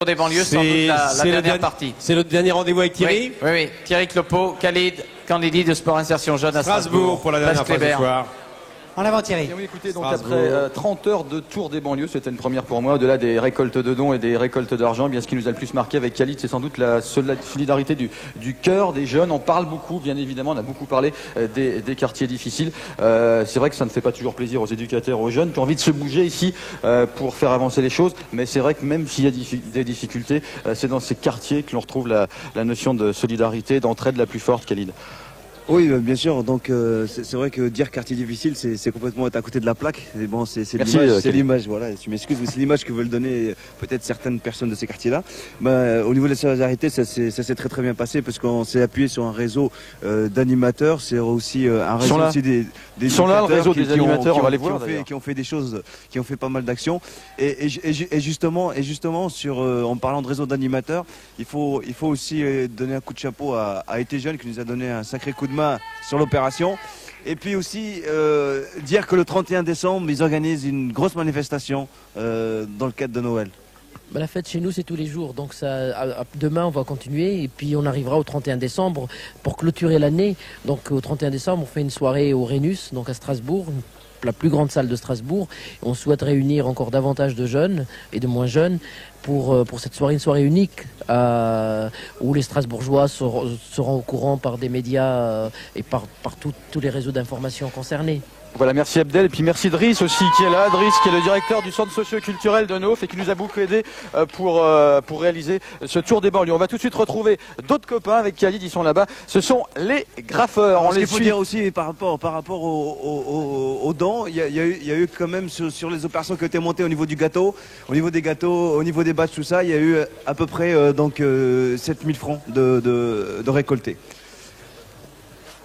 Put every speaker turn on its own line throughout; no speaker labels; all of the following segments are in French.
des banlieues, sans doute la dernière partie.
C'est le dernier rendez-vous avec Thierry.
Oui. Thierry Clopo, Khalid Kandidi de Sport Insertion Jeune à Strasbourg.
Pour la dernière fois ce soir.
En avant Thierry.
Oui, écoutez, donc après 30 heures de tour des banlieues, c'était une première pour moi, au-delà des récoltes de dons et des récoltes d'argent, bien ce qui nous a le plus marqué avec Khalid, c'est sans doute la solidarité du cœur des jeunes. On parle beaucoup, bien évidemment, on a beaucoup parlé des quartiers difficiles. C'est vrai que ça ne fait pas toujours plaisir aux éducateurs, aux jeunes qui ont envie de se bouger ici pour faire avancer les choses, mais c'est vrai que même s'il y a des difficultés, c'est dans ces quartiers que l'on retrouve la notion de solidarité, d'entraide la plus forte, Khalid.
Oui, bien sûr. Donc c'est vrai que dire quartier difficile, c'est complètement être à côté de la plaque. Et bon, c'est l'image. Voilà, tu m'excuses, mais c'est l'image que veulent donner peut-être certaines personnes de ces quartiers-là. Au niveau de la solidarité, ça s'est très bien passé parce qu'on s'est appuyé sur un réseau d'animateurs. C'est aussi un réseau aussi des
ils sont là, le réseau des animateurs. On va les voir
qui ont fait des choses, qui ont fait pas mal d'actions. Et justement, en parlant de réseau d'animateurs, il faut aussi donner un coup de chapeau à Été Jeune qui nous a donné un sacré coup de main sur l'opération. Et puis aussi dire que le 31 décembre, ils organisent une grosse manifestation dans le cadre de Noël.
La fête chez nous, c'est tous les jours. Donc demain, on va continuer. Et puis on arrivera au 31 décembre pour clôturer l'année. Donc au 31 décembre, on fait une soirée au Rhenus, donc à Strasbourg, la plus grande salle de Strasbourg. On souhaite réunir encore davantage de jeunes et de moins jeunes pour cette soirée, une soirée unique où les Strasbourgeois seront au courant par des médias et par tous les réseaux d'information concernés.
Voilà, merci Abdel, et puis merci Driss aussi qui est là, Driss qui est le directeur du centre socio-culturel de Nauf et qui nous a beaucoup aidé pour réaliser ce tour des banlieues. On va tout de suite retrouver d'autres copains avec Khalid, ils sont là-bas, ce sont les graffeurs.
Ce qu'il faut dire aussi par rapport aux dons, il y a eu quand même sur les opérations qui ont été montées au niveau du gâteau, au niveau des gâteaux, au niveau des badges, tout ça, il y a eu à peu près 7000 francs de récoltés.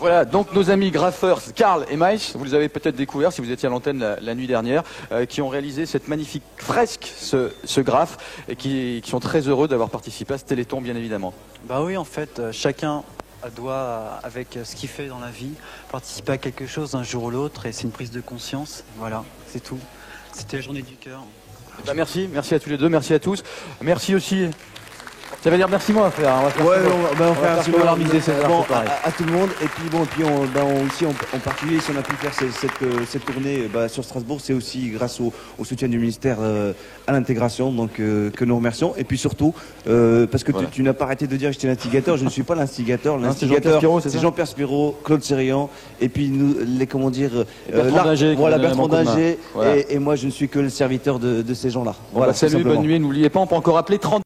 Voilà, donc nos amis graffeurs Karl et Maïs, vous les avez peut-être découverts si vous étiez à l'antenne la nuit dernière, qui ont réalisé cette magnifique fresque, ce graphe, et qui sont très heureux d'avoir participé à ce téléthon, bien évidemment.
Bah oui, en fait, chacun doit, avec ce qu'il fait dans la vie, participer à quelque chose un jour ou l'autre, et c'est une prise de conscience. Voilà, c'est tout. C'était la journée du cœur.
Bah merci à tous les deux, merci à tous. Merci aussi. Ça veut dire merci moi frère.
On va faire un super alarmisé à tout le monde. Et puis en particulier si on a pu faire cette tournée sur Strasbourg, c'est aussi grâce au soutien du ministère à l'intégration, donc que nous remercions. Et puis surtout parce que tu n'as pas arrêté de dire que j'étais l'instigateur, je ne suis pas l'instigateur. L'instigateur c'est Jean-Pierre Spiro, Claude Sérian et puis nous Bertrand Dinger et moi je ne suis que le serviteur de ces gens-là.
Voilà, salut, bonne nuit, n'oubliez pas, on peut encore appeler 30